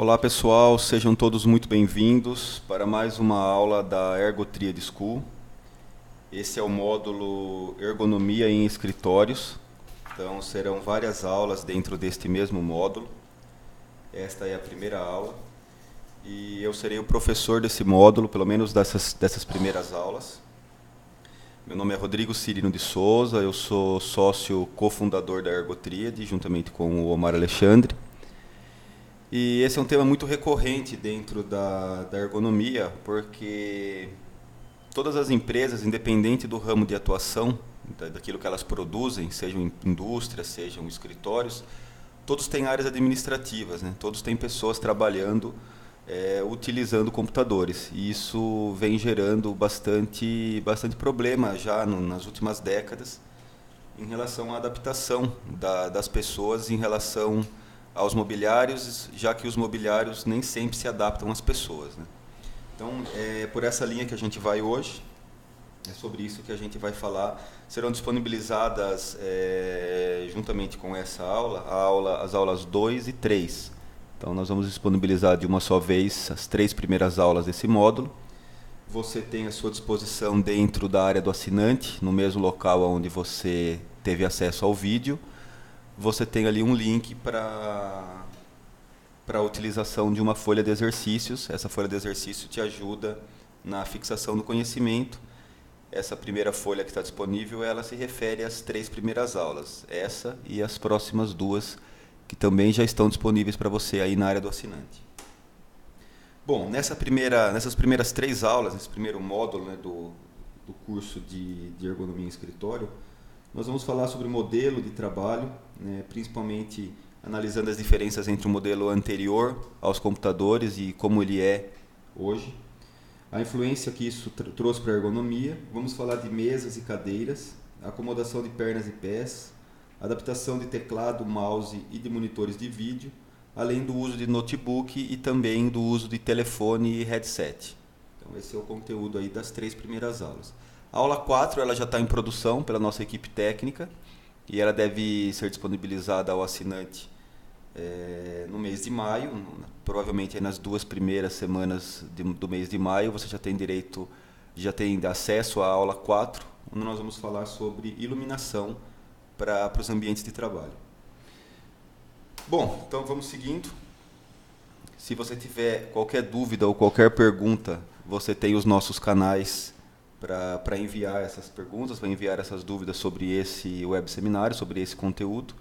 Olá pessoal, sejam todos muito bem-vindos para mais uma aula da Ergotriad School. Esse é o módulo Ergonomia em Escritórios, então serão várias aulas dentro deste mesmo módulo. Esta é a primeira aula e eu serei o professor desse módulo, pelo menos dessas primeiras aulas. Meu nome é Rodrigo Cirino de Souza, eu sou sócio cofundador da Ergotriad, juntamente com o Omar Alexandre. E esse é um tema muito recorrente dentro da ergonomia, porque todas as empresas, independente do ramo de atuação, daquilo que elas produzem, sejam indústrias, sejam escritórios, todos têm áreas administrativas, né? Todos têm pessoas trabalhando, utilizando computadores. E isso vem gerando bastante problema já nas últimas décadas em relação à adaptação das pessoas em relação aos mobiliários, já que os mobiliários nem sempre se adaptam às pessoas, né? Então, é por essa linha que a gente vai hoje, é sobre isso que a gente vai falar. Serão disponibilizadas, juntamente com essa aula, as aulas 2 e 3. Então, nós vamos disponibilizar de uma só vez as 3 primeiras aulas desse módulo. Você tem à sua disposição dentro da área do assinante, no mesmo local onde você teve acesso ao vídeo. Você tem ali um link para a utilização de uma folha de exercícios. Essa folha de exercício te ajuda na fixação do conhecimento. Essa primeira folha que está disponível, ela se refere às 3 primeiras aulas. Essa e as próximas 2, que também já estão disponíveis para você aí na área do assinante. Bom, nessas primeiras 3 aulas, nesse primeiro módulo, né, do curso de ergonomia em escritório, nós vamos falar sobre o modelo de trabalho, né, principalmente analisando as diferenças entre o modelo anterior aos computadores e como ele é hoje. A influência que isso trouxe para a ergonomia. Vamos falar de mesas e cadeiras, acomodação de pernas e pés, adaptação de teclado, mouse e de monitores de vídeo, além do uso de notebook e também do uso de telefone e headset. Então esse é o conteúdo aí das 3 primeiras aulas. A aula 4 ela já está em produção pela nossa equipe técnica e ela deve ser disponibilizada ao assinante no mês de maio. Provavelmente aí nas 2 primeiras semanas do mês de maio você já tem acesso à aula 4, onde nós vamos falar sobre iluminação para os ambientes de trabalho. Bom, então vamos seguindo. Se você tiver qualquer dúvida ou qualquer pergunta, você tem os nossos canais para enviar essas perguntas, para enviar essas dúvidas sobre esse web seminário, sobre esse conteúdo.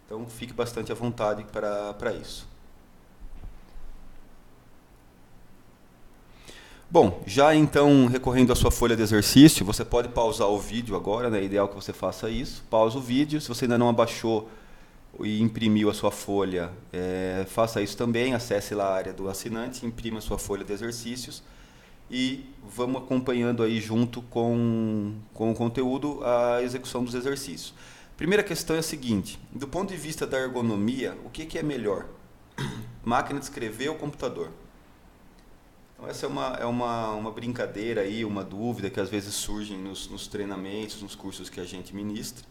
Então, fique bastante à vontade para isso. Bom, já então, recorrendo à sua folha de exercício, você pode pausar o vídeo agora, né? É ideal que você faça isso. Pausa o vídeo, se você ainda não abaixou e imprimiu a sua folha, faça isso também, acesse lá a área do assinante, imprima a sua folha de exercícios e vamos acompanhando aí junto com o conteúdo a execução dos exercícios. Primeira questão é a seguinte: do ponto de vista da ergonomia, o que é melhor? Máquina de escrever ou computador? Então essa é uma brincadeira aí, uma dúvida que às vezes surge nos treinamentos, nos cursos que a gente ministra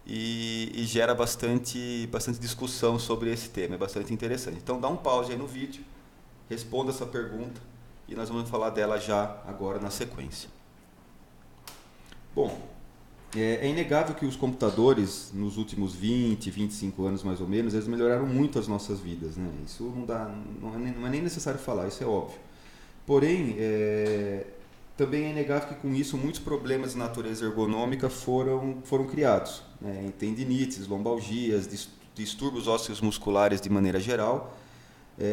e gera bastante discussão sobre esse tema, é bastante interessante. Então dá um pause aí no vídeo, responda essa pergunta e nós vamos falar dela já agora na sequência. Bom, é inegável que os computadores, nos últimos 20, 25 anos mais ou menos, eles melhoraram muito as nossas vidas, né? Isso não é nem necessário falar, isso é óbvio. Porém, também é inegável que com isso muitos problemas de natureza ergonômica foram criados, né? Tendinites, lombalgias, distúrbios ósseos musculares de maneira geral,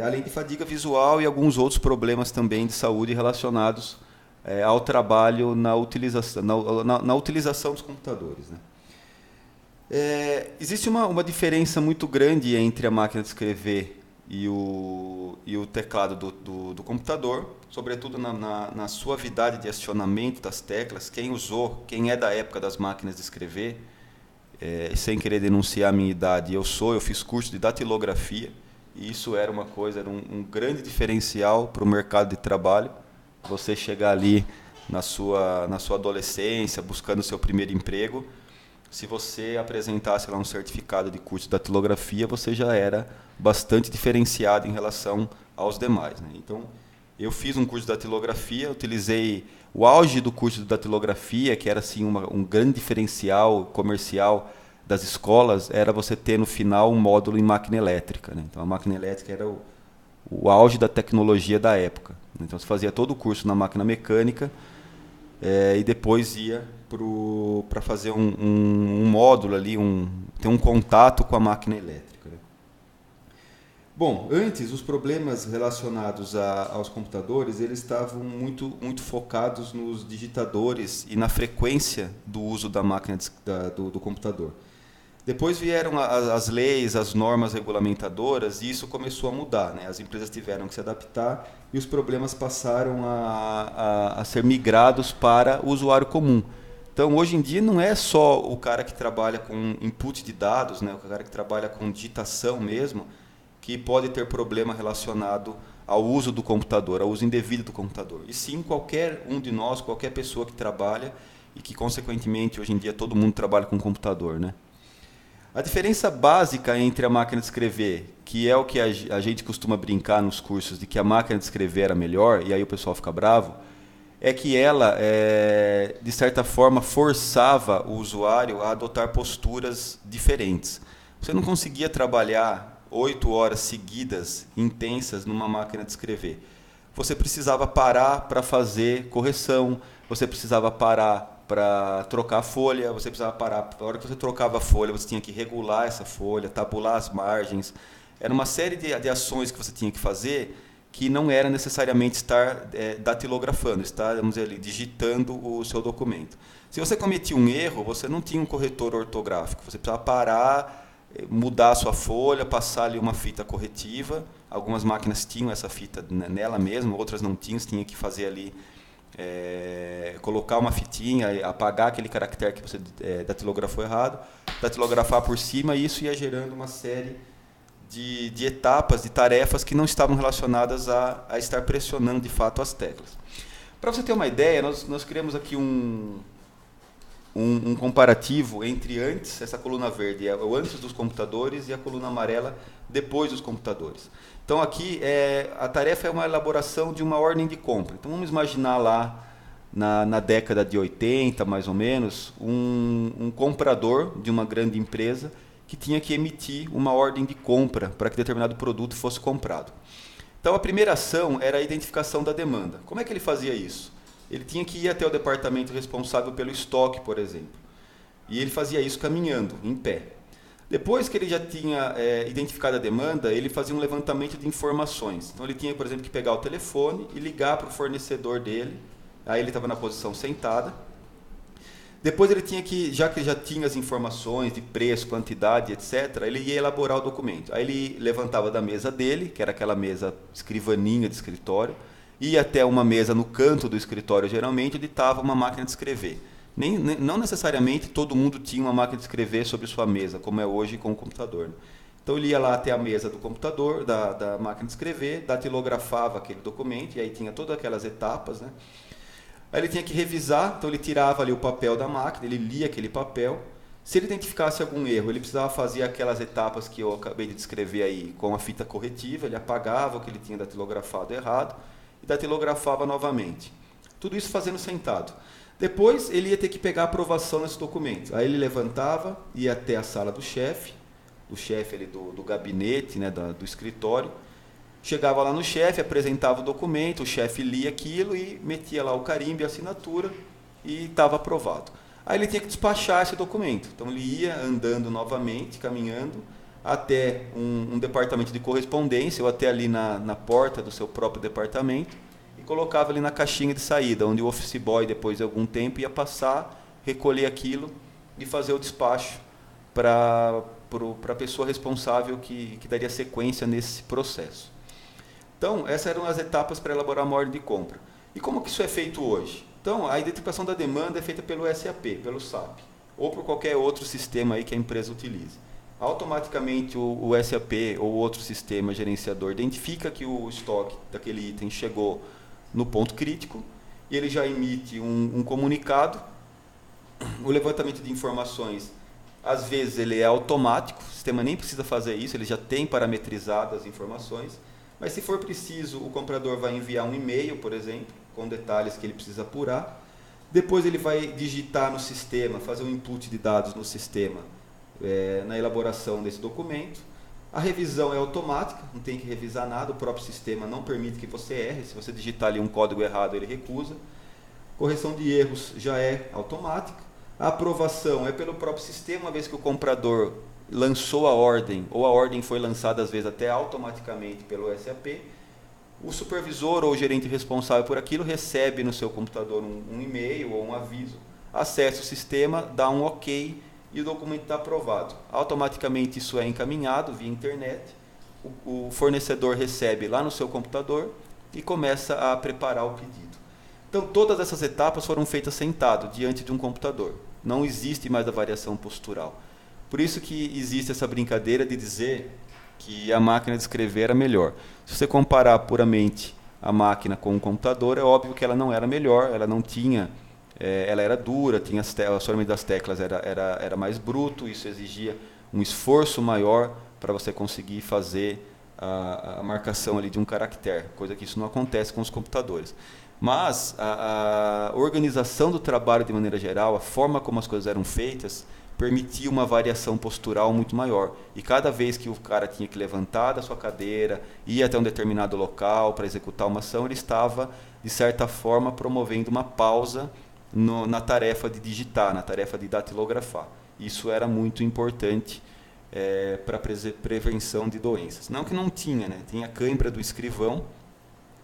além de fadiga visual e alguns outros problemas também de saúde relacionados ao trabalho na utilização dos computadores, né? Existe uma diferença muito grande entre a máquina de escrever e o teclado do computador, sobretudo na suavidade de acionamento das teclas. Quem é da época das máquinas de escrever, sem querer denunciar a minha idade, eu fiz curso de datilografia, e isso era um grande diferencial para o mercado de trabalho. Você chegar ali na sua adolescência, buscando o seu primeiro emprego, se você apresentasse lá um certificado de curso de datilografia, você já era bastante diferenciado em relação aos demais, né? Então, eu fiz um curso de datilografia, utilizei o auge do curso de datilografia, que era assim um grande diferencial comercial das escolas, era você ter no final um módulo em máquina elétrica, né? Então, a máquina elétrica era o auge da tecnologia da época. Então, você fazia todo o curso na máquina mecânica e depois ia para fazer um módulo ali, ter um contato com a máquina elétrica, né? Bom, antes os problemas relacionados aos computadores, eles estavam muito focados nos digitadores e na frequência do uso da máquina do computador. Depois vieram as leis, as normas regulamentadoras, e isso começou a mudar, né? As empresas tiveram que se adaptar e os problemas passaram a ser migrados para o usuário comum. Então, hoje em dia, não é só o cara que trabalha com input de dados, né? O cara que trabalha com digitação mesmo, que pode ter problema relacionado ao uso do computador, ao uso indevido do computador. E sim, qualquer um de nós, qualquer pessoa que trabalha e que, consequentemente, hoje em dia todo mundo trabalha com computador, né? A diferença básica entre a máquina de escrever, que é o que a gente costuma brincar nos cursos, de que a máquina de escrever era melhor, e aí o pessoal fica bravo, é que ela, de certa forma, forçava o usuário a adotar posturas diferentes. Você não conseguia trabalhar 8 horas seguidas, intensas, numa máquina de escrever. Você precisava parar para fazer correção, você precisava parar para trocar a folha, você precisava parar. Na hora que você trocava a folha, você tinha que regular essa folha, tabular as margens. Era uma série de ações que você tinha que fazer que não era necessariamente estar datilografando, estar, vamos dizer ali, digitando o seu documento. Se você cometia um erro, você não tinha um corretor ortográfico. Você precisava parar, mudar a sua folha, passar ali uma fita corretiva. Algumas máquinas tinham essa fita nela mesma, outras não tinham, você tinha que fazer ali, colocar uma fitinha, apagar aquele caractere que você datilografou errado, datilografar por cima, e isso ia gerando uma série de etapas, de tarefas que não estavam relacionadas a estar pressionando de fato as teclas. Para você ter uma ideia, nós criamos aqui um comparativo entre antes, essa coluna verde é o antes dos computadores, e a coluna amarela depois dos computadores. Então aqui a tarefa é uma elaboração de uma ordem de compra. Então vamos imaginar lá na década de 80, mais ou menos, um comprador de uma grande empresa que tinha que emitir uma ordem de compra para que determinado produto fosse comprado. Então a primeira ação era a identificação da demanda. Como é que ele fazia isso? Ele tinha que ir até o departamento responsável pelo estoque, por exemplo. E ele fazia isso caminhando, em pé. Depois que ele já tinha identificado a demanda, ele fazia um levantamento de informações. Então ele tinha, por exemplo, que pegar o telefone e ligar para o fornecedor dele. Aí ele estava na posição sentada. Depois ele tinha que, já que ele já tinha as informações de preço, quantidade, etc., ele ia elaborar o documento. Aí ele levantava da mesa dele, que era aquela mesa escrivaninha de escritório, ia até uma mesa no canto do escritório, geralmente, onde estava uma máquina de escrever. Não necessariamente todo mundo tinha uma máquina de escrever sobre sua mesa, como é hoje com o computador, né? Então ele ia lá até a mesa do computador, da máquina de escrever, datilografava aquele documento, e aí tinha todas aquelas etapas, né? Aí ele tinha que revisar, então ele tirava ali o papel da máquina, ele lia aquele papel. Se ele identificasse algum erro, ele precisava fazer aquelas etapas que eu acabei de descrever aí com a fita corretiva, ele apagava o que ele tinha datilografado errado e datilografava novamente. Tudo isso fazendo sentado. Depois ele ia ter que pegar a aprovação nesse documento. Aí ele levantava, ia até a sala do chefe ali do gabinete, né, do escritório. Chegava lá no chefe, apresentava o documento, o chefe lia aquilo e metia lá o carimbo e a assinatura e estava aprovado. Aí ele tinha que despachar esse documento. Então ele ia andando novamente, caminhando, até um departamento de correspondência, ou até ali na porta do seu próprio departamento, e colocava ali na caixinha de saída, onde o office boy, depois de algum tempo, ia passar, recolher aquilo e fazer o despacho para a pessoa responsável que daria sequência nesse processo. Então, essas eram as etapas para elaborar uma ordem de compra. E como que isso é feito hoje? Então, a identificação da demanda é feita pelo SAP, pelo SAP, ou por qualquer outro sistema aí que a empresa utilize. Automaticamente o SAP ou outro sistema gerenciador identifica que o estoque daquele item chegou no ponto crítico e ele já emite um comunicado. O levantamento de informações Às vezes ele é automático, o sistema nem precisa fazer isso, ele já tem parametrizadas as informações, mas se for preciso, o comprador vai enviar um e-mail, por exemplo, com detalhes que ele precisa apurar. Depois ele vai digitar no sistema, fazer um input de dados no sistema, na elaboração desse documento. A revisão é automática, não tem que revisar nada, o próprio sistema não permite que você erre, se você digitar ali um código errado ele recusa. Correção de erros já é automática. A aprovação é pelo próprio sistema, uma vez que o comprador lançou a ordem, ou a ordem foi lançada às vezes até automaticamente pelo SAP, o supervisor ou o gerente responsável por aquilo recebe no seu computador um e-mail ou um aviso, acessa o sistema, dá um OK e o documento está aprovado. Automaticamente isso é encaminhado via internet, o fornecedor recebe lá no seu computador e começa a preparar o pedido. Então todas essas etapas foram feitas sentado, diante de um computador. Não existe mais a variação postural. Por isso que existe essa brincadeira de dizer que a máquina de escrever era melhor. Se você comparar puramente a máquina com o computador, é óbvio que ela não era melhor, ela não tinha, ela era dura, tinha o acionamento das teclas era mais bruto, isso exigia um esforço maior para você conseguir fazer a marcação ali de um caractere, coisa que isso não acontece com os computadores. Mas a organização do trabalho de maneira geral, a forma como as coisas eram feitas, permitia uma variação postural muito maior. E cada vez que o cara tinha que levantar da sua cadeira, ir até um determinado local para executar uma ação, ele estava, de certa forma, promovendo uma pausa na tarefa de digitar, na tarefa de datilografar. Isso era muito importante para a prevenção de doenças. Não que não tinha, né? Tinha a cãibra do escrivão,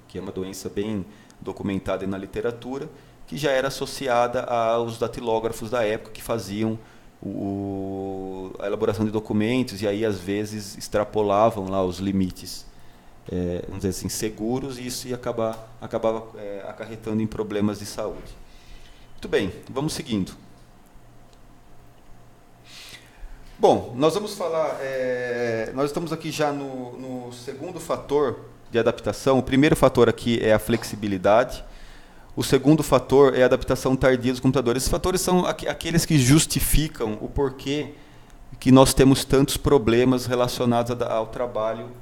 que é uma doença bem documentada na literatura, que já era associada aos datilógrafos da época que faziam a elaboração de documentos e aí às vezes extrapolavam lá os limites, vamos dizer assim, seguros, e isso ia acabava acarretando em problemas de saúde. Muito bem, vamos seguindo. Bom, nós vamos falar, nós estamos aqui já no segundo fator de adaptação. O primeiro fator aqui é a flexibilidade. O segundo fator é a adaptação tardia dos computadores. Esses fatores são aqueles que justificam o porquê que nós temos tantos problemas relacionados ao trabalho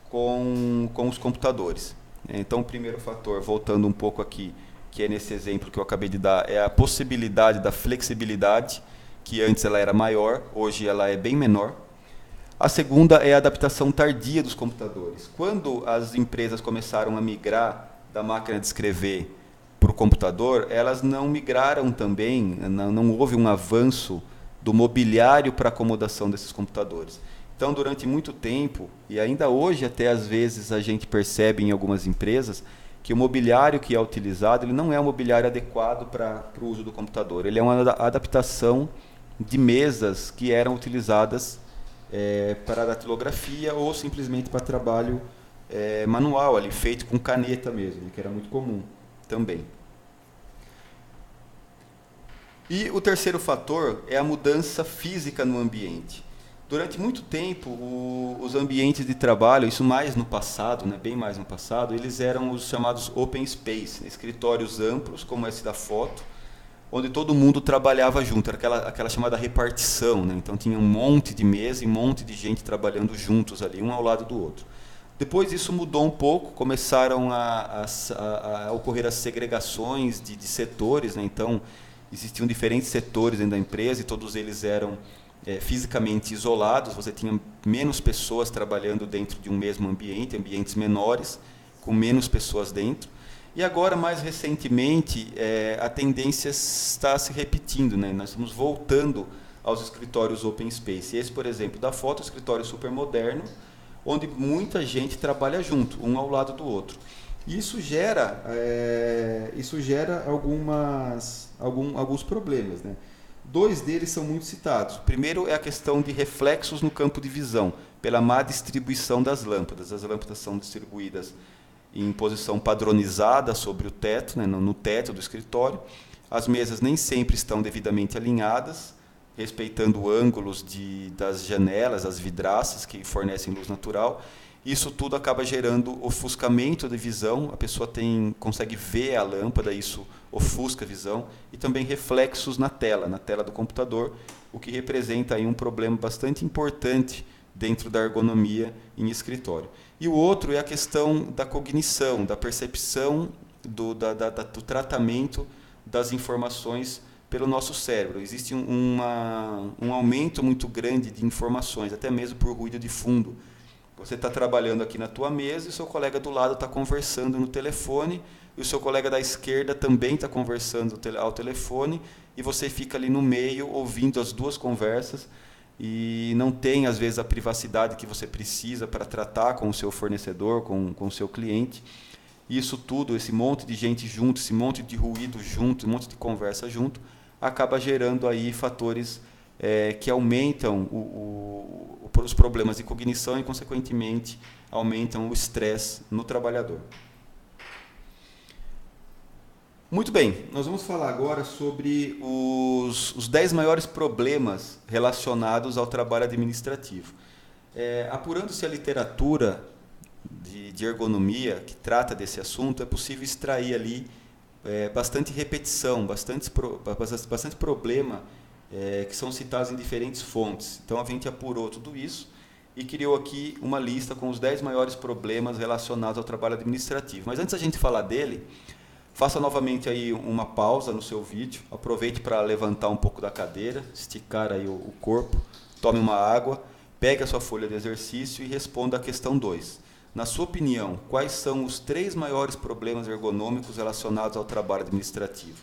com os computadores. Então, o primeiro fator, voltando um pouco aqui, que é nesse exemplo que eu acabei de dar, é a possibilidade da flexibilidade, que antes ela era maior, hoje ela é bem menor. A segunda é a adaptação tardia dos computadores. Quando as empresas começaram a migrar da máquina de escrever para o computador, elas não migraram também, não houve um avanço do mobiliário para acomodação desses computadores. Então, durante muito tempo, e ainda hoje até às vezes a gente percebe em algumas empresas, que o mobiliário que é utilizado ele não é um mobiliário adequado para o uso do computador. Ele é uma adaptação de mesas que eram utilizadas para datilografia ou simplesmente para trabalho manual, ali, feito com caneta mesmo, que era muito comum também. E o terceiro fator é a mudança física no ambiente. Durante muito tempo, os ambientes de trabalho, isso mais no passado, né, bem mais no passado, eles eram os chamados open space, né, escritórios amplos, como esse da foto, onde todo mundo trabalhava junto, era aquela chamada repartição, né? Então tinha um monte de mesa e um monte de gente trabalhando juntos ali, um ao lado do outro. Depois isso mudou um pouco, começaram a ocorrer as segregações de setores, né? Então existiam diferentes setores dentro da empresa e todos eles eram fisicamente isolados, você tinha menos pessoas trabalhando dentro de um mesmo ambiente, ambientes menores, com menos pessoas dentro. E agora, mais recentemente, a tendência está se repetindo, né? Nós estamos voltando aos escritórios open space. Esse, por exemplo, da foto, é um escritório super moderno, onde muita gente trabalha junto, um ao lado do outro. E isso gera alguns problemas, né? Dois deles são muito citados. O primeiro é a questão de reflexos no campo de visão, pela má distribuição das lâmpadas. As lâmpadas são distribuídas em posição padronizada sobre o teto, né, no teto do escritório. As mesas nem sempre estão devidamente alinhadas, respeitando ângulos das janelas, as vidraças que fornecem luz natural. Isso tudo acaba gerando ofuscamento de visão, a pessoa consegue ver a lâmpada, isso ofusca a visão, e também reflexos na tela do computador, o que representa aí um problema bastante importante dentro da ergonomia em escritório. E o outro é a questão da cognição, da percepção, do tratamento das informações pelo nosso cérebro. Existe um aumento muito grande de informações, até mesmo por ruído de fundo. Você está trabalhando aqui na tua mesa e o seu colega do lado está conversando no telefone, e o seu colega da esquerda também está conversando ao telefone, e você fica ali no meio ouvindo as duas conversas, e não tem, às vezes, a privacidade que você precisa para tratar com o seu fornecedor, com o seu cliente. E isso tudo, esse monte de gente junto, esse monte de ruído junto, um monte de conversa junto, acaba gerando aí fatores que aumentam os problemas de cognição e, consequentemente, aumentam o estresse no trabalhador. Muito bem, nós vamos falar agora sobre os 10 maiores problemas relacionados ao trabalho administrativo. Apurando-se a literatura de ergonomia que trata desse assunto, é possível extrair ali bastante repetição, bastante problema que são citados em diferentes fontes. Então a gente apurou tudo isso e criou aqui uma lista com os 10 maiores problemas relacionados ao trabalho administrativo. Mas antes da gente falar dele, faça novamente aí uma pausa no seu vídeo, aproveite para levantar um pouco da cadeira, esticar aí o corpo, tome uma água, pegue a sua folha de exercício e responda a questão 2. Na sua opinião, quais são os 3 maiores problemas ergonômicos relacionados ao trabalho administrativo?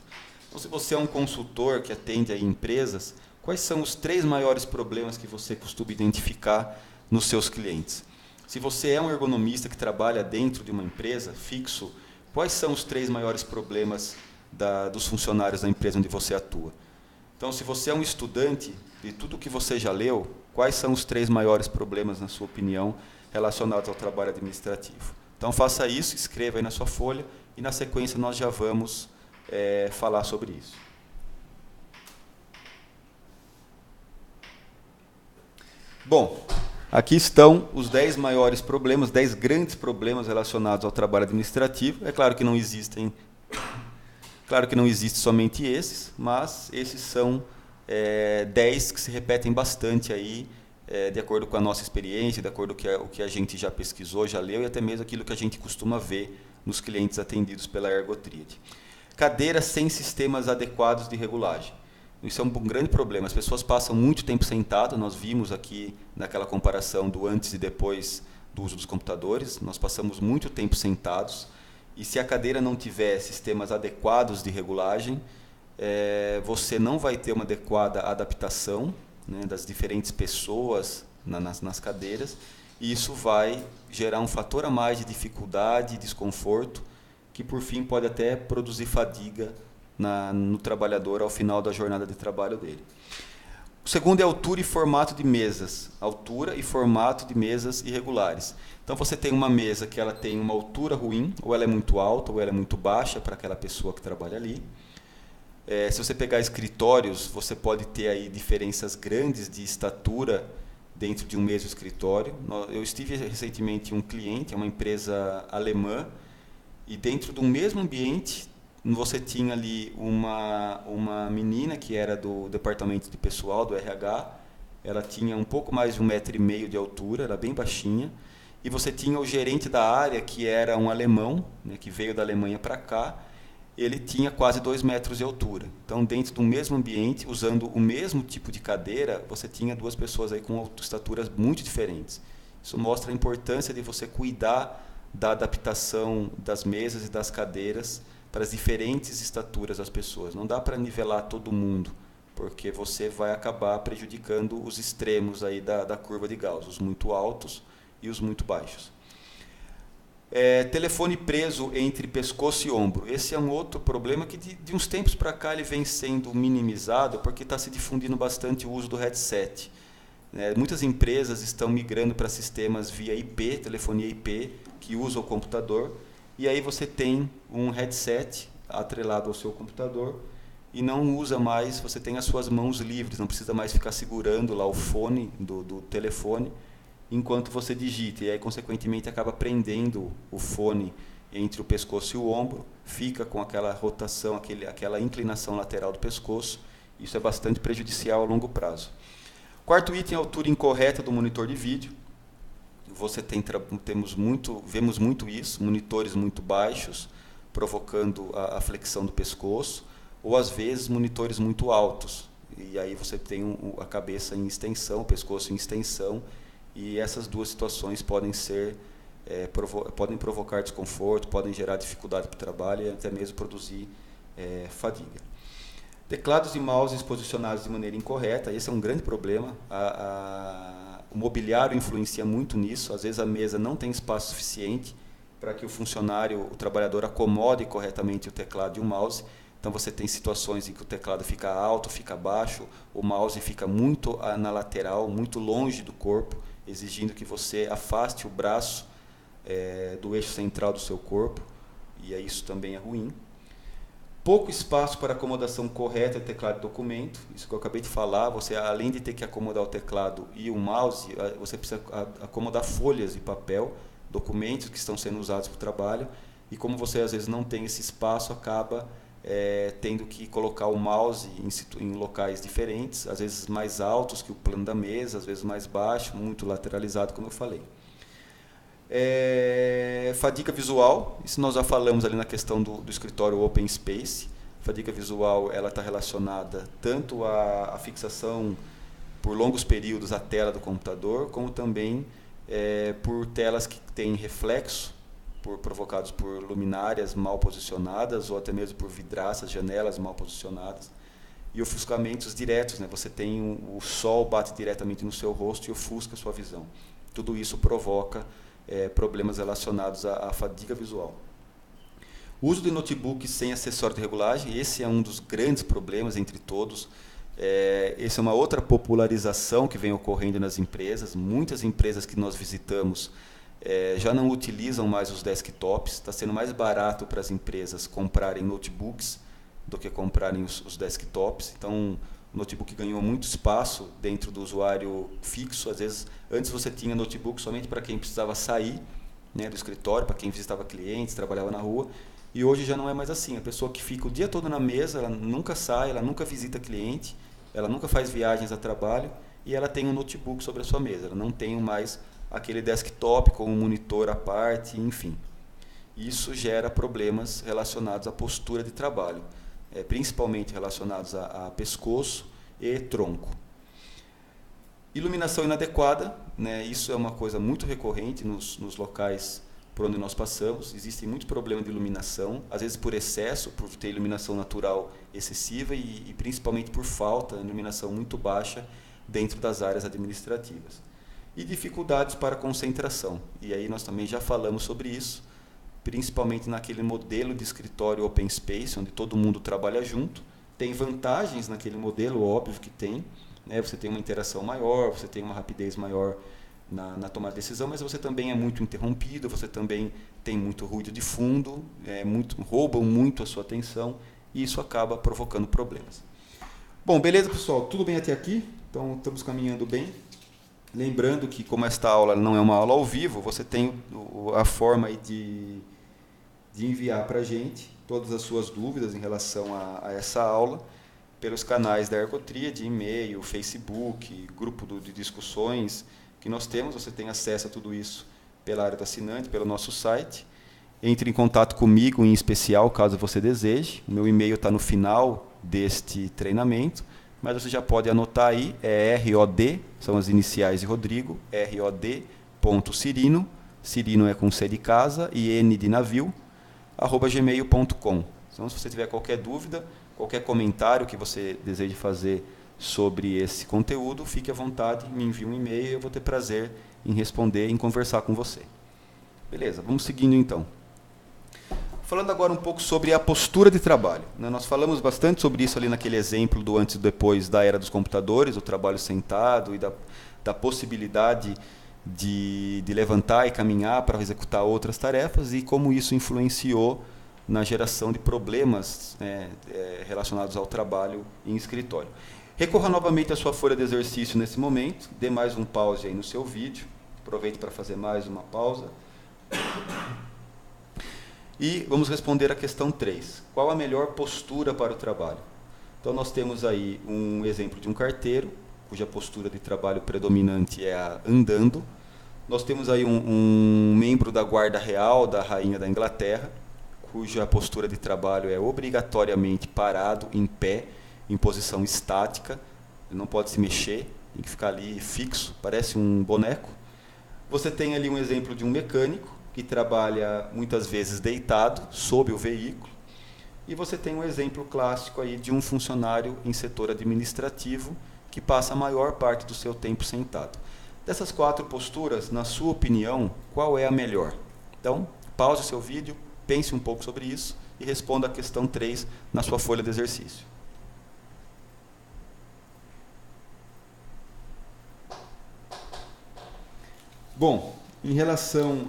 Então, se você é um consultor que atende aí empresas, quais são os 3 maiores problemas que você costuma identificar nos seus clientes? Se você é um ergonomista que trabalha dentro de uma empresa, fixo, quais são os 3 maiores problemas dos funcionários da empresa onde você atua? Então, se você é um estudante, de tudo que você já leu, quais são os 3 maiores problemas, na sua opinião, relacionados ao trabalho administrativo? Então, faça isso, escreva aí na sua folha, e na sequência nós já vamos falar sobre isso. Bom, aqui estão os 10 maiores problemas, 10 grandes problemas relacionados ao trabalho administrativo. É claro que não existem somente esses, mas esses são 10 que se repetem bastante aí, de acordo com a nossa experiência, de acordo com o que a gente já pesquisou, já leu, e até mesmo aquilo que a gente costuma ver nos clientes atendidos pela Ergotríade. Cadeiras sem sistemas adequados de regulagem. Isso é um grande problema. As pessoas passam muito tempo sentadas. Nós vimos aqui naquela comparação do antes e depois do uso dos computadores. Nós passamos muito tempo sentados. E se a cadeira não tiver sistemas adequados de regulagem, você não vai ter uma adequada adaptação, né, das diferentes pessoas nas cadeiras. E isso vai gerar um fator a mais de dificuldade e desconforto, que por fim pode até produzir fadiga no trabalhador ao final da jornada de trabalho dele. O segundo é altura e formato de mesas. Altura e formato de mesas irregulares. Então você tem uma mesa que ela tem uma altura ruim, ou ela é muito alta, ou ela é muito baixa para aquela pessoa que trabalha ali. Se você pegar escritórios, você pode ter aí diferenças grandes de estatura dentro de um mesmo escritório. Eu estive recentemente em um cliente, é uma empresa alemã, e dentro de um mesmo ambiente, você tinha ali uma menina que era do departamento de pessoal, do RH, ela tinha um pouco mais de 1,5 m de altura, era bem baixinha, e você tinha o gerente da área, que era um alemão, né, que veio da Alemanha para cá, ele tinha quase 2 metros de altura. Então, dentro do mesmo ambiente, usando o mesmo tipo de cadeira, você tinha 2 pessoas aí com estaturas muito diferentes. Isso mostra a importância de você cuidar da adaptação das mesas e das cadeiras para as diferentes estaturas das pessoas. Não dá para nivelar todo mundo, porque você vai acabar prejudicando os extremos aí da curva de Gauss, os muito altos e os muito baixos. Telefone preso entre pescoço e ombro. Esse é um outro problema que de uns tempos para cá ele vem sendo minimizado, porque está se difundindo bastante o uso do headset. Muitas empresas estão migrando para sistemas via IP, telefonia IP, que usa o computador, e aí você tem um headset atrelado ao seu computador e não usa mais, você tem as suas mãos livres, não precisa mais ficar segurando lá o fone do telefone, enquanto você digita, e aí, consequentemente, acaba prendendo o fone entre o pescoço e o ombro, fica com aquela rotação, aquela inclinação lateral do pescoço. Isso é bastante prejudicial a longo prazo. Quarto item, a altura incorreta do monitor de vídeo. Vemos muito isso, monitores muito baixos, provocando a flexão do pescoço, ou às vezes monitores muito altos, e aí você tem a cabeça em extensão, o pescoço em extensão, e essas duas situações podem podem provocar desconforto, podem gerar dificuldade para o trabalho e até mesmo produzir fadiga. Teclados e mouses posicionados de maneira incorreta, esse é um grande problema. O mobiliário influencia muito nisso, às vezes a mesa não tem espaço suficiente para que o trabalhador acomode corretamente o teclado e o mouse. Então você tem situações em que o teclado fica alto, fica baixo, o mouse fica muito na lateral, muito longe do corpo, exigindo que você afaste o braço do eixo central do seu corpo, e isso também é ruim. Pouco espaço para acomodação correta do teclado e documento, isso que eu acabei de falar, você além de ter que acomodar o teclado e o mouse, você precisa acomodar folhas de papel, documentos que estão sendo usados para o trabalho, e como você às vezes não tem esse espaço, acaba tendo que colocar o mouse em locais diferentes, às vezes mais altos que o plano da mesa, às vezes mais baixo, muito lateralizado, como eu falei. Fadiga visual, isso nós já falamos ali na questão do escritório Open Space. Fadiga visual está relacionada tanto à fixação por longos períodos à tela do computador, como também por telas que têm reflexo, provocados por luminárias mal posicionadas ou até mesmo por vidraças, janelas mal posicionadas. E ofuscamentos diretos, você tem o sol bate diretamente no seu rosto e ofusca a sua visão. Tudo isso provoca problemas relacionados à fadiga visual. O uso de notebook sem acessório de regulagem, esse é um dos grandes problemas entre todos. Essa é uma outra popularização que vem ocorrendo nas empresas. Muitas empresas que nós visitamos já não utilizam mais os desktops. Está sendo mais barato para as empresas comprarem notebooks do que comprarem os desktops. Então, o notebook ganhou muito espaço dentro do usuário fixo. Às vezes, antes você tinha notebook somente para quem precisava sair do escritório, para quem visitava clientes, trabalhava na rua. E hoje já não é mais assim. A pessoa que fica o dia todo na mesa, ela nunca sai, ela nunca visita cliente, ela nunca faz viagens a trabalho e ela tem um notebook sobre a sua mesa. Ela não tem mais aquele desktop com um monitor à parte, enfim. Isso gera problemas relacionados à postura de trabalho, principalmente relacionados a pescoço e tronco. Iluminação inadequada, isso é uma coisa muito recorrente nos locais por onde nós passamos. Existem muitos problemas de iluminação, às vezes por excesso, por ter iluminação natural excessiva e principalmente por falta de iluminação muito baixa dentro das áreas administrativas. E dificuldades para concentração. E aí nós também já falamos sobre isso, principalmente naquele modelo de escritório open space, onde todo mundo trabalha junto. Tem vantagens naquele modelo, óbvio que tem. Você tem uma interação maior, você tem uma rapidez maior na tomada de decisão, mas você também é muito interrompido, você também tem muito ruído de fundo, roubam muito a sua atenção, e isso acaba provocando problemas. Bom, beleza, pessoal? Tudo bem até aqui? Então, estamos caminhando bem. Lembrando que, como esta aula não é uma aula ao vivo, você tem a forma aí de enviar para a gente todas as suas dúvidas em relação a essa aula pelos canais da Ergotria, de e-mail, Facebook, grupo de discussões que nós temos. Você tem acesso a tudo isso pela área do assinante, pelo nosso site. Entre em contato comigo em especial, caso você deseje. O meu e-mail está no final deste treinamento, mas você já pode anotar aí, ROD, são as iniciais de Rodrigo, rod.cirino, Cirino é com C de casa e N de navio, @gmail.com. Então, se você tiver qualquer dúvida, qualquer comentário que você deseje fazer sobre esse conteúdo, fique à vontade, me envie um e-mail e eu vou ter prazer em responder, em conversar com você. Beleza, vamos seguindo então. Falando agora um pouco sobre a postura de trabalho. Nós falamos bastante sobre isso ali naquele exemplo do antes e depois da era dos computadores, o trabalho sentado e da possibilidade de levantar e caminhar para executar outras tarefas e como isso influenciou na geração de problemas relacionados ao trabalho em escritório. Recorra novamente à sua folha de exercício nesse momento, dê mais um pause aí no seu vídeo, Aproveite para fazer mais uma pausa. E vamos responder a questão 3. Qual a melhor postura para o trabalho? Então, nós temos aí um exemplo de um carteiro, cuja postura de trabalho predominante é a andando. Nós temos aí um membro da Guarda Real, da Rainha da Inglaterra, cuja postura de trabalho é obrigatoriamente parado, em pé, em posição estática. Ele não pode se mexer, tem que ficar ali fixo, parece um boneco. Você tem ali um exemplo de um mecânico, que trabalha muitas vezes deitado, sob o veículo. E você tem um exemplo clássico aí de um funcionário em setor administrativo, que passa a maior parte do seu tempo sentado. Dessas 4 posturas, na sua opinião, qual é a melhor? Então, pause o seu vídeo, pense um pouco sobre isso e responda a questão 3 na sua folha de exercício. Bom, em relação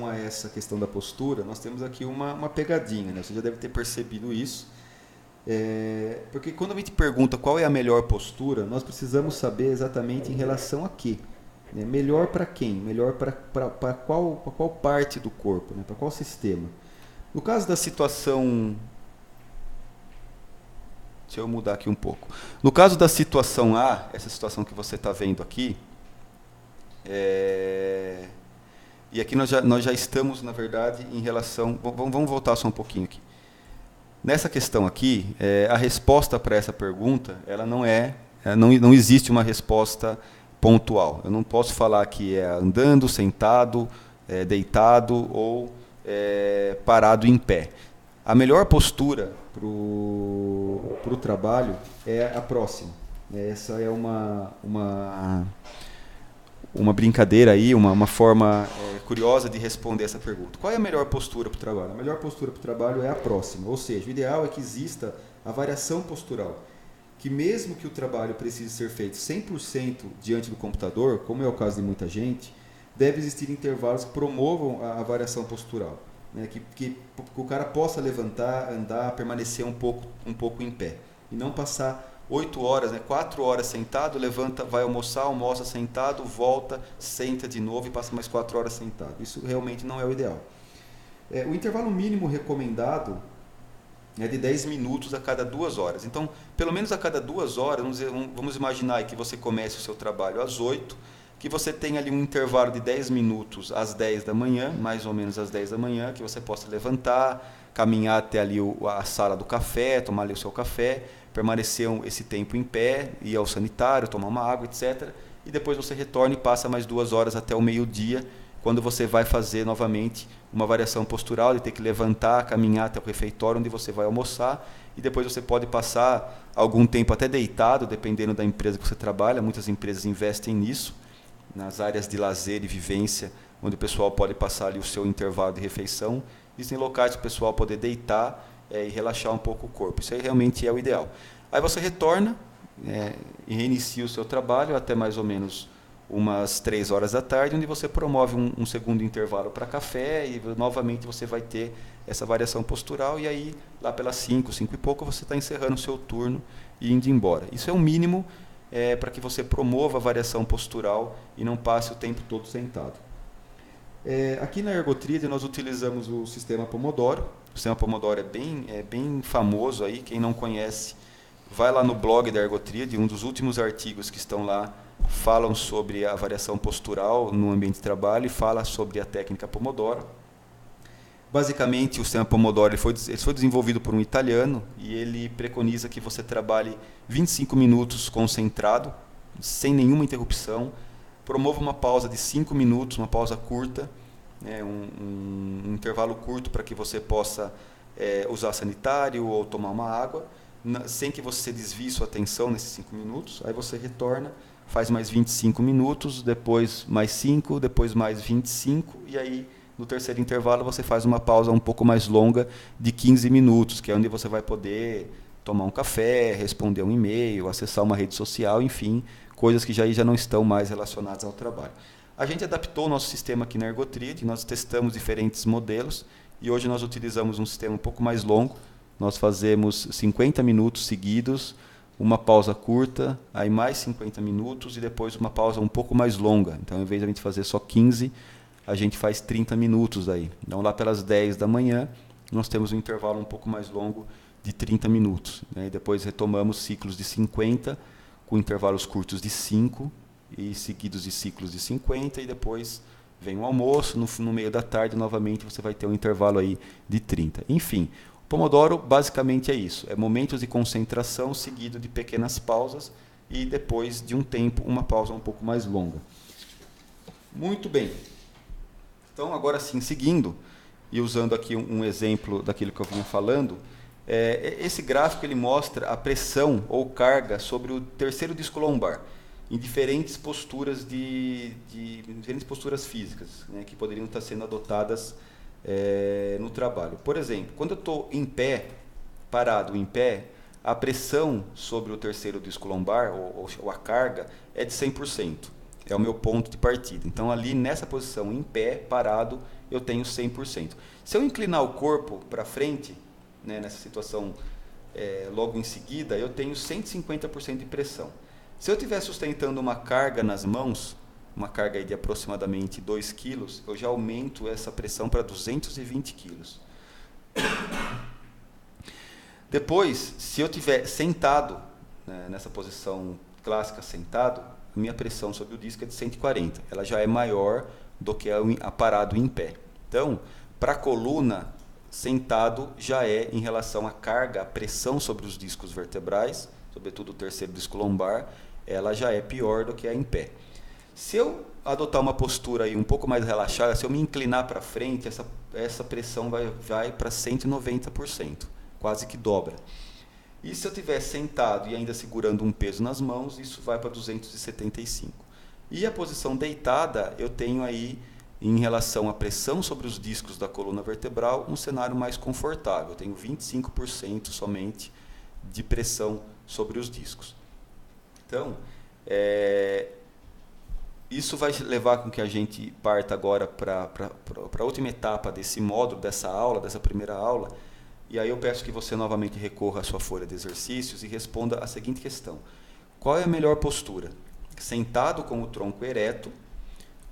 a essa questão da postura, nós temos aqui uma pegadinha, né? Você já deve ter percebido isso. Porque quando a gente pergunta qual é a melhor postura, nós precisamos saber exatamente em relação a quê. Né? Melhor para quem? Melhor para qual parte do corpo? Né? Para qual sistema? No caso da situação... Deixa eu mudar aqui um pouco. No caso da situação A, essa situação que você está vendo aqui, e aqui nós já estamos, na verdade, em relação... Vamos voltar só um pouquinho aqui. Nessa questão aqui, a resposta para essa pergunta, ela não existe uma resposta pontual. Eu não posso falar que é andando, sentado, deitado ou parado em pé. A melhor postura para o trabalho é a próxima. Essa é uma brincadeira aí, uma forma curiosa de responder essa pergunta. Qual é a melhor postura para o trabalho? A melhor postura para o trabalho é a próxima, ou seja, o ideal é que exista a variação postural, que mesmo que o trabalho precise ser feito 100% diante do computador, como é o caso de muita gente, deve existir intervalos que promovam a variação postural, né? que o cara possa levantar, andar, permanecer um pouco em pé, e não passar 8 horas, 4 horas sentado, levanta, vai almoçar, almoça sentado, volta, senta de novo e passa mais 4 horas sentado. Isso realmente não é o ideal. O intervalo mínimo recomendado é de 10 minutos a cada 2 horas. Então, pelo menos a cada 2 horas, vamos imaginar que você comece o seu trabalho às 8, que você tenha ali um intervalo de 10 minutos às 10 da manhã, mais ou menos às 10 da manhã, que você possa levantar, caminhar até ali a sala do café, tomar ali o seu café, permanecer esse tempo em pé, ir ao sanitário, tomar uma água, etc. E depois você retorna e passa mais 2 horas até o meio-dia, quando você vai fazer novamente uma variação postural, de ter que levantar, caminhar até o refeitório, onde você vai almoçar, e depois você pode passar algum tempo até deitado, dependendo da empresa que você trabalha. Muitas empresas investem nisso, nas áreas de lazer e vivência, onde o pessoal pode passar ali o seu intervalo de refeição. Existem locais para o pessoal poder deitar e relaxar um pouco o corpo. Isso aí realmente é o ideal. Aí você retorna e reinicia o seu trabalho até mais ou menos umas 3 horas da tarde, onde você promove um segundo intervalo para café e novamente você vai ter essa variação postural, e aí lá pelas 5 e pouco você está encerrando o seu turno e indo embora. Isso é o mínimo para que você promova a variação postural e não passe o tempo todo sentado. Aqui na Ergotríade nós utilizamos o sistema Pomodoro. O sistema Pomodoro é bem famoso aí. Quem não conhece, vai lá no blog da Ergotríade. Um dos últimos artigos que estão lá falam sobre a variação postural no ambiente de trabalho e fala sobre a técnica Pomodoro. Basicamente, o sistema Pomodoro ele foi desenvolvido por um italiano e ele preconiza que você trabalhe 25 minutos concentrado, sem nenhuma interrupção. Promova uma pausa de 5 minutos, uma pausa curta, um intervalo curto para que você possa usar sanitário ou tomar uma água, sem que você desvie sua atenção nesses 5 minutos. Aí você retorna, faz mais 25 minutos, depois mais 5, depois mais 25, e aí no terceiro intervalo você faz uma pausa um pouco mais longa de 15 minutos, que é onde você vai poder tomar um café, responder um e-mail, acessar uma rede social, enfim, coisas que já não estão mais relacionadas ao trabalho. A gente adaptou o nosso sistema aqui na Ergotríade, nós testamos diferentes modelos e hoje nós utilizamos um sistema um pouco mais longo. Nós fazemos 50 minutos seguidos uma pausa curta, aí mais 50 minutos e depois uma pausa um pouco mais longa. Então, ao invés de a gente fazer só 15, a gente faz 30 minutos aí. Então, lá pelas 10 da manhã, nós temos um intervalo um pouco mais longo de 30 minutos. Né? E depois retomamos ciclos de 50, com intervalos curtos de 5, e seguidos de ciclos de 50, e depois vem o almoço, no meio da tarde, novamente, você vai ter um intervalo aí de 30. Enfim, o Pomodoro basicamente é isso, é momentos de concentração seguido de pequenas pausas e depois de um tempo, uma pausa um pouco mais longa. Muito bem. Então, agora sim, seguindo, e usando aqui um exemplo daquilo que eu vinha falando, esse gráfico ele mostra a pressão ou carga sobre o terceiro disco lombar, em diferentes posturas diferentes posturas físicas, né, que poderiam estar sendo adotadas no trabalho. Por exemplo, quando eu estou em pé, parado em pé, a pressão sobre o terceiro disco lombar, ou a carga, é de 100%. É o meu ponto de partida. Então, ali nessa posição, em pé, parado, eu tenho 100%. Se eu inclinar o corpo para frente, né, nessa situação logo em seguida, eu tenho 150% de pressão. Se eu estiver sustentando uma carga nas mãos, uma carga aí de aproximadamente 2 kg, eu já aumento essa pressão para 220 kg. Depois, se eu estiver sentado, né, nessa posição clássica, sentado, a minha pressão sobre o disco é de 140. Ela já é maior do que a parado em pé. Então, para a coluna, sentado já é em relação à carga, a pressão sobre os discos vertebrais, sobretudo o terceiro disco lombar, ela já é pior do que a em pé. Se eu adotar uma postura aí um pouco mais relaxada, se eu me inclinar para frente, essa pressão vai para 190%, quase que dobra. E se eu estiver sentado e ainda segurando um peso nas mãos, isso vai para 275. E a posição deitada, eu tenho aí, em relação à pressão sobre os discos da coluna vertebral, um cenário mais confortável. Eu tenho 25% somente de pressão sobre os discos. Então, isso vai levar com que a gente parta agora para a última etapa desse módulo, dessa aula, dessa primeira aula. E aí eu peço que você novamente recorra à sua folha de exercícios e responda a seguinte questão. Qual é a melhor postura? Sentado com o tronco ereto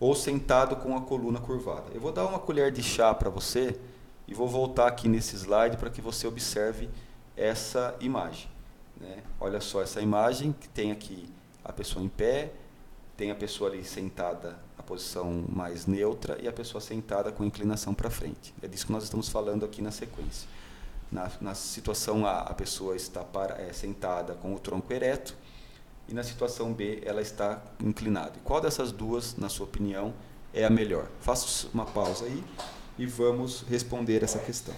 ou sentado com a coluna curvada? Eu vou dar uma colher de chá para você e vou voltar aqui nesse slide para que você observe essa imagem. Né? Olha só essa imagem, que tem aqui a pessoa em pé, tem a pessoa ali sentada, a posição mais neutra, e a pessoa sentada com inclinação para frente. É disso que nós estamos falando aqui na sequência. Na situação A, a pessoa está sentada com o tronco ereto, e na situação B, ela está inclinada. E qual dessas duas, na sua opinião, é a melhor? Faça uma pausa aí e vamos responder essa questão.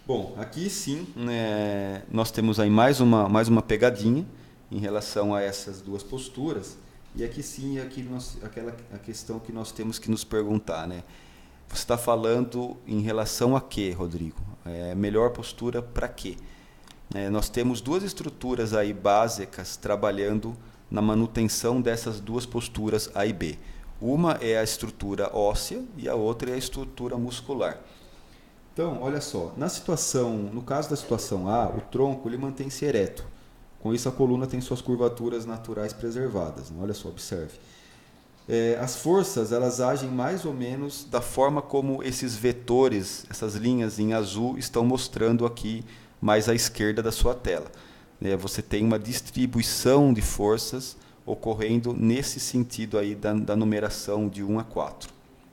Bom, aqui sim, né, nós temos aí mais uma pegadinha em relação a essas duas posturas. E aqui sim, a questão que nós temos que nos perguntar, né? Você está falando em relação a quê, Rodrigo? Melhor postura para quê? Nós temos duas estruturas aí básicas trabalhando na manutenção dessas duas posturas A e B. Uma é a estrutura óssea e a outra é a estrutura muscular. Então, olha só, no caso da situação A, o tronco ele mantém-se ereto. Com isso, a coluna tem suas curvaturas naturais preservadas. Olha só, observe. As forças elas agem mais ou menos da forma como esses vetores, essas linhas em azul, estão mostrando aqui mais à esquerda da sua tela. Você tem uma distribuição de forças ocorrendo nesse sentido aí da numeração de 1 a 4.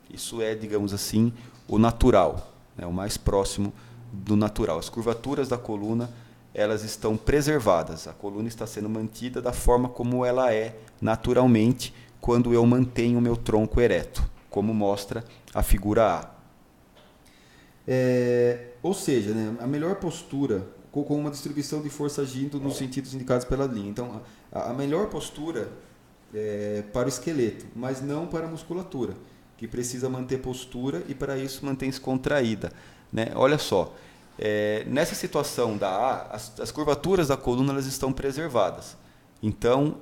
Isso é, digamos assim, o natural, o mais próximo do natural. As curvaturas da coluna elas estão preservadas. A coluna está sendo mantida da forma como ela é naturalmente quando eu mantenho o meu tronco ereto, como mostra a figura A. Ou seja, né, a melhor postura, com uma distribuição de força agindo nos sentidos indicados pela linha. Então, a melhor postura é para o esqueleto, mas não para a musculatura, que precisa manter postura e para isso mantém-se contraída. Né? Olha só. Nessa situação da A, as curvaturas da coluna elas estão preservadas. Então,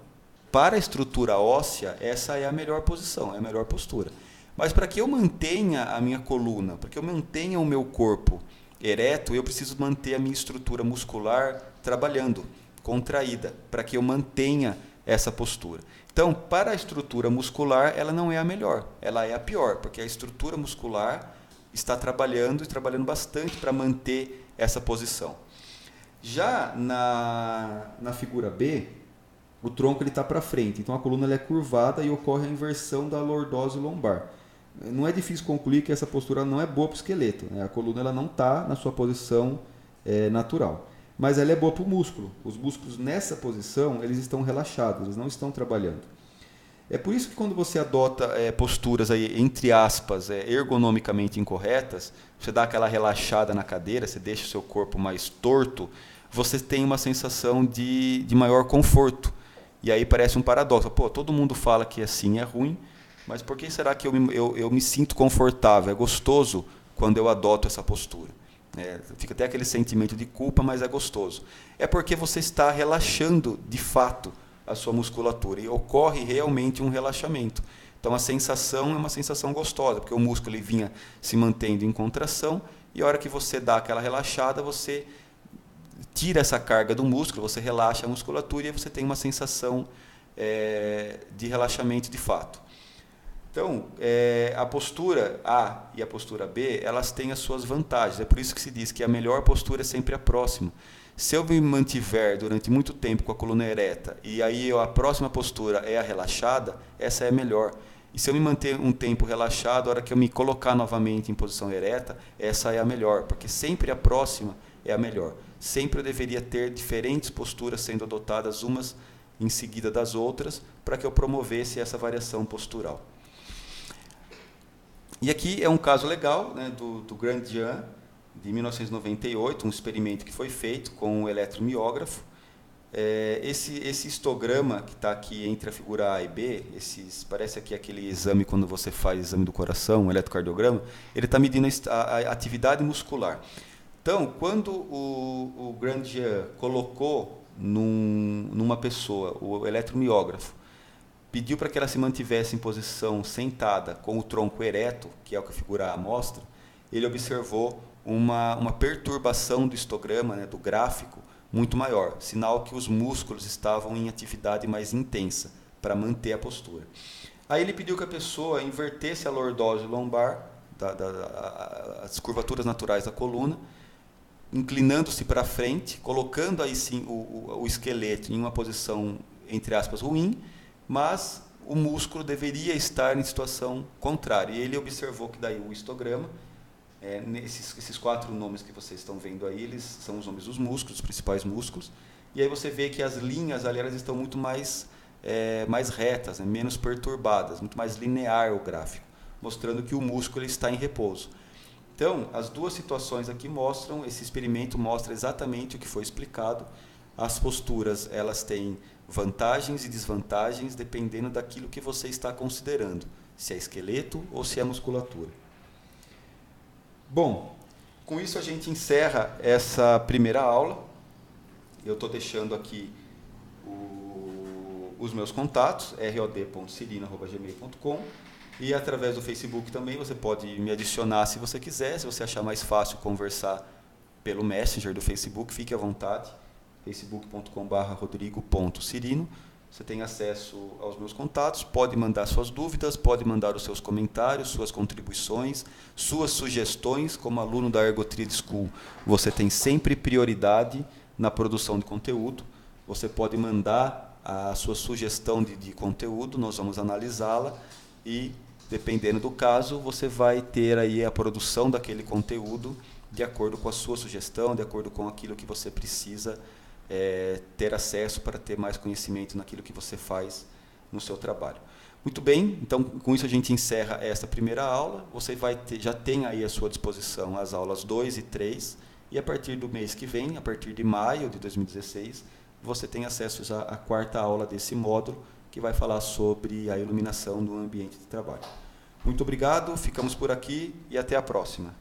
para a estrutura óssea, essa é a melhor posição, é a melhor postura. Mas para que eu mantenha a minha coluna, para que eu mantenha o meu corpo ereto, eu preciso manter a minha estrutura muscular trabalhando, contraída, para que eu mantenha essa postura. Então, para a estrutura muscular, ela não é a melhor, ela é a pior, porque a estrutura muscular está trabalhando e trabalhando bastante para manter essa posição. Já na figura B, o tronco está para frente, então a coluna ela é curvada e ocorre a inversão da lordose lombar. Não é difícil concluir que essa postura não é boa para o esqueleto, né? A coluna ela não está na sua posição natural, mas ela é boa para o músculo. Os músculos nessa posição eles estão relaxados, eles não estão trabalhando. É por isso que quando você adota posturas aí, entre aspas, ergonomicamente incorretas, você dá aquela relaxada na cadeira, você deixa o seu corpo mais torto, você tem uma sensação de maior conforto. E aí parece um paradoxo. Pô, todo mundo fala que assim é ruim, mas por que será que eu me sinto confortável? É gostoso quando eu adoto essa postura. Fica até aquele sentimento de culpa, mas é gostoso. É porque você está relaxando de fato a sua musculatura e ocorre realmente um relaxamento. Então a sensação é uma sensação gostosa, porque o músculo ele vinha se mantendo em contração e a hora que você dá aquela relaxada, você tira essa carga do músculo, você relaxa a musculatura e você tem uma sensação de relaxamento de fato. Então, a postura A e a postura B, elas têm as suas vantagens. É por isso que se diz que a melhor postura é sempre a próxima. Se eu me mantiver durante muito tempo com a coluna ereta e aí a próxima postura é a relaxada, essa é a melhor. E se eu me manter um tempo relaxado, a hora que eu me colocar novamente em posição ereta, essa é a melhor, porque sempre a próxima é a melhor. Sempre eu deveria ter diferentes posturas sendo adotadas umas em seguida das outras para que eu promovesse essa variação postural. E aqui é um caso legal, né, do Grandjean, de 1998, um experimento que foi feito com um eletromiógrafo. Esse histograma que está aqui entre a figura A e B, parece aqui aquele exame quando você faz exame do coração, um eletrocardiograma, ele está medindo a atividade muscular. Então, quando o Grandjean colocou numa pessoa o eletromiógrafo, pediu para que ela se mantivesse em posição sentada com o tronco ereto, que é o que a figura A mostra, ele observou uma perturbação do histograma, né, do gráfico, muito maior, sinal que os músculos estavam em atividade mais intensa para manter a postura. Aí ele pediu que a pessoa invertesse a lordose lombar, as curvaturas naturais da coluna, inclinando-se para frente, colocando aí sim o esqueleto em uma posição, entre aspas, ruim, mas o músculo deveria estar em situação contrária. E ele observou que daí o histograma, esses 4 nomes que vocês estão vendo aí, eles são os nomes dos músculos, os principais músculos, e aí você vê que as linhas ali elas estão muito mais retas, né, menos perturbadas, muito mais linear o gráfico, mostrando que o músculo está em repouso. Então, as duas situações aqui mostram, esse experimento mostra exatamente o que foi explicado. As posturas, elas têm vantagens e desvantagens dependendo daquilo que você está considerando, se é esqueleto ou se é musculatura. Bom, com isso a gente encerra essa primeira aula. Eu estou deixando aqui os meus contatos, rod.cirino@gmail.com, e através do Facebook também você pode me adicionar se você quiser, se você achar mais fácil conversar pelo Messenger do Facebook, fique à vontade, facebook.com/rodrigo.cirino. Você tem acesso aos meus contatos, pode mandar suas dúvidas, pode mandar os seus comentários, suas contribuições, suas sugestões. Como aluno da Ergotria School, você tem sempre prioridade na produção de conteúdo. Você pode mandar a sua sugestão de conteúdo, nós vamos analisá-la e, dependendo do caso, você vai ter aí a produção daquele conteúdo de acordo com a sua sugestão, de acordo com aquilo que você precisa ter acesso para ter mais conhecimento naquilo que você faz no seu trabalho. Muito bem, então com isso a gente encerra esta primeira aula. Você já tem aí à sua disposição as aulas 2 e 3, e a partir do mês que vem, a partir de maio de 2016, você tem acesso já à 4ª aula desse módulo, que vai falar sobre a iluminação do ambiente de trabalho. Muito obrigado, ficamos por aqui e até a próxima.